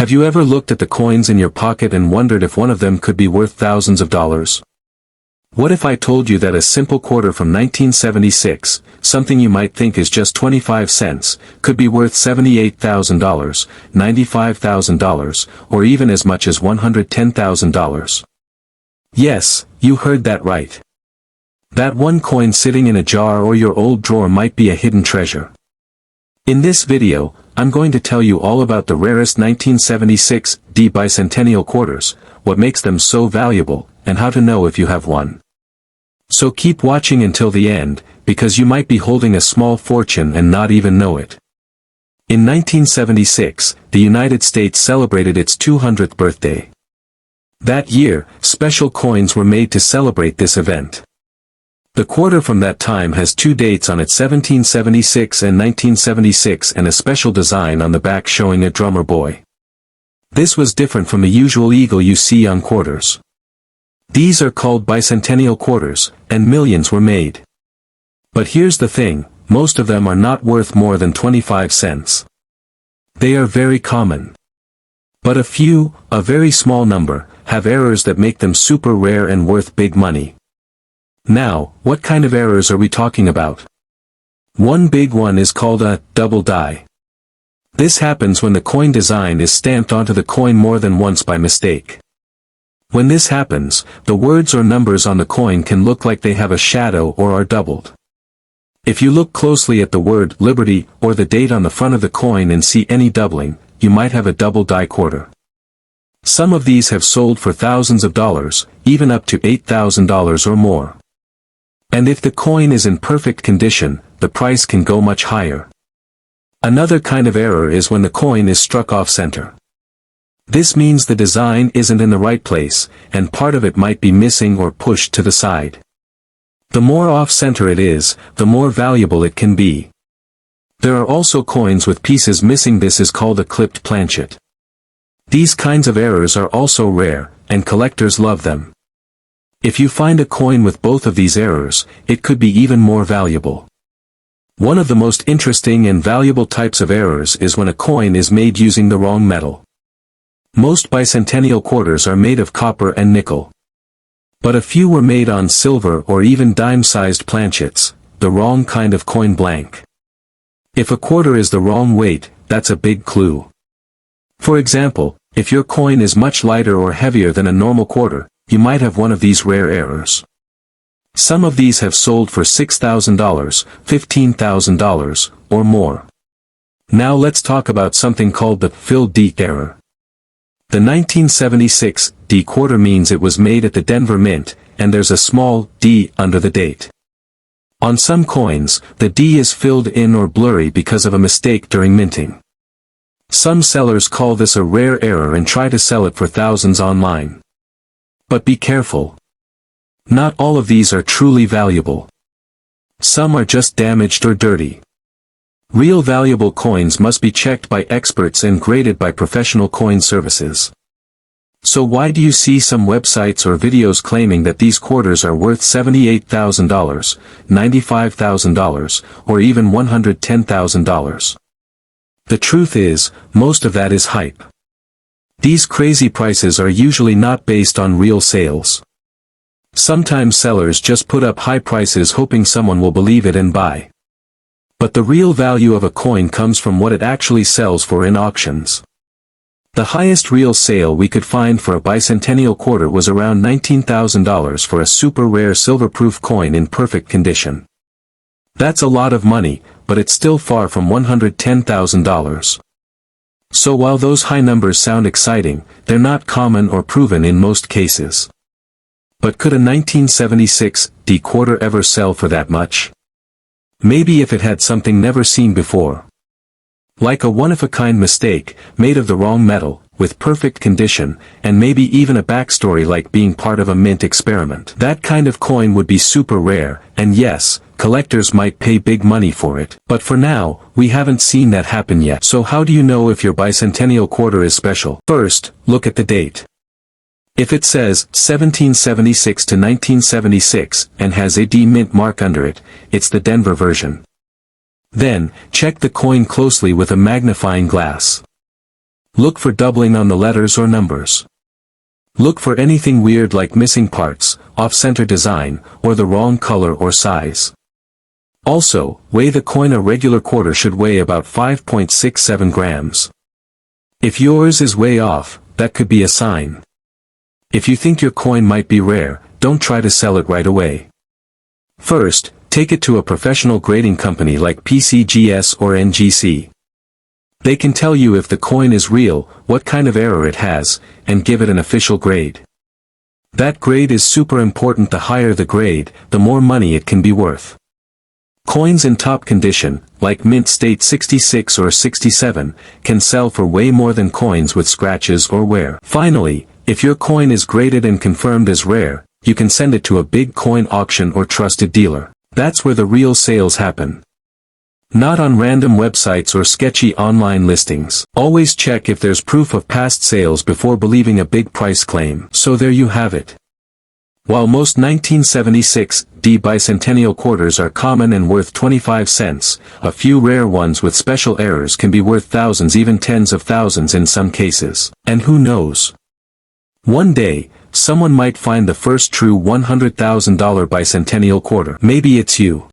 Have you ever looked at the coins in your pocket and wondered if one of them could be worth thousands of dollars? What if I told you that a simple quarter from 1976, something you might think is just 25 cents, could be worth $78,000, $95,000, or even as much as $110,000? Yes, you heard that right. That one coin sitting in a jar or your old drawer might be a hidden treasure. In this video, I'm going to tell you all about the rarest 1976 bicentennial quarters, what makes them so valuable, and how to know if you have one. So keep watching until the end, because you might be holding a small fortune and not even know it. In 1976, the United States celebrated its 200th birthday. That year, special coins were made to celebrate this event. The quarter from that time has two dates on it, 1776 and 1976, and a special design on the back showing a drummer boy. This was different from the usual eagle you see on quarters. These are called bicentennial quarters, and millions were made. But here's the thing, most of them are not worth more than 25 cents. They are very common. But a few, a very small number, have errors that make them super rare and worth big money. Now, what kind of errors are we talking about? One big one is called a double die. This happens when the coin design is stamped onto the coin more than once by mistake. When this happens, the words or numbers on the coin can look like they have a shadow or are doubled. If you look closely at the word Liberty or the date on the front of the coin and see any doubling, you might have a double die quarter. Some of these have sold for thousands of dollars, even up to $8,000 or more. And if the coin is in perfect condition, the price can go much higher. Another kind of error is when the coin is struck off center. This means the design isn't in the right place, and part of it might be missing or pushed to the side. The more off-center it is, the more valuable it can be. There are also coins with pieces missing. This is called a clipped planchet. These kinds of errors are also rare, and collectors love them. If you find a coin with both of these errors, it could be even more valuable. One of the most interesting and valuable types of errors is when a coin is made using the wrong metal. Most bicentennial quarters are made of copper and nickel. But a few were made on silver or even dime-sized planchets, the wrong kind of coin blank. If a quarter is the wrong weight, that's a big clue. For example, if your coin is much lighter or heavier than a normal quarter, you might have one of these rare errors. Some of these have sold for $6,000, $15,000, or more. Now let's talk about something called the filled D error. The 1976 D quarter means it was made at the Denver Mint, and there's a small D under the date. On some coins, the D is filled in or blurry because of a mistake during minting. Some sellers call this a rare error and try to sell it for thousands online. But be careful. Not all of these are truly valuable. Some are just damaged or dirty. Real valuable coins must be checked by experts and graded by professional coin services. So why do you see some websites or videos claiming that these quarters are worth $78,000, $95,000, or even $110,000? The truth is, most of that is hype. These crazy prices are usually not based on real sales. Sometimes sellers just put up high prices hoping someone will believe it and buy. But the real value of a coin comes from what it actually sells for in auctions. The highest real sale we could find for a bicentennial quarter was around $19,000 for a super rare silver-proof coin in perfect condition. That's a lot of money, but it's still far from $110,000. So while those high numbers sound exciting, they're not common or proven in most cases. But could a 1976 D quarter ever sell for that much? Maybe if it had something never seen before. Like a one-of-a-kind mistake, made of the wrong metal, with perfect condition, and maybe even a backstory like being part of a mint experiment. That kind of coin would be super rare, and yes, collectors might pay big money for it. But for now, we haven't seen that happen yet. So how do you know if your bicentennial quarter is special? First, look at the date. If it says 1776 to 1976 and has a D mint mark under it, it's the Denver version. Then, check the coin closely with a magnifying glass. Look for doubling on the letters or numbers. Look for anything weird like missing parts, off-center design, or the wrong color or size. Also, weigh the coin. A regular quarter should weigh about 5.67 grams. If yours is way off, that could be a sign. If you think your coin might be rare, don't try to sell it right away. First, take it to a professional grading company like PCGS or NGC. They can tell you if the coin is real, what kind of error it has, and give it an official grade. That grade is super important. The higher the grade, the more money it can be worth. Coins in top condition, like mint state 66 or 67, can sell for way more than coins with scratches or wear. Finally, if your coin is graded and confirmed as rare, you can send it to a big coin auction or trusted dealer. That's where the real sales happen. Not on random websites or sketchy online listings. Always check if there's proof of past sales before believing a big price claim. So there you have it. While most 1976D bicentennial quarters are common and worth 25 cents, a few rare ones with special errors can be worth thousands, even tens of thousands in some cases. And who knows? One day, someone might find the first true $100,000 bicentennial quarter. Maybe it's you.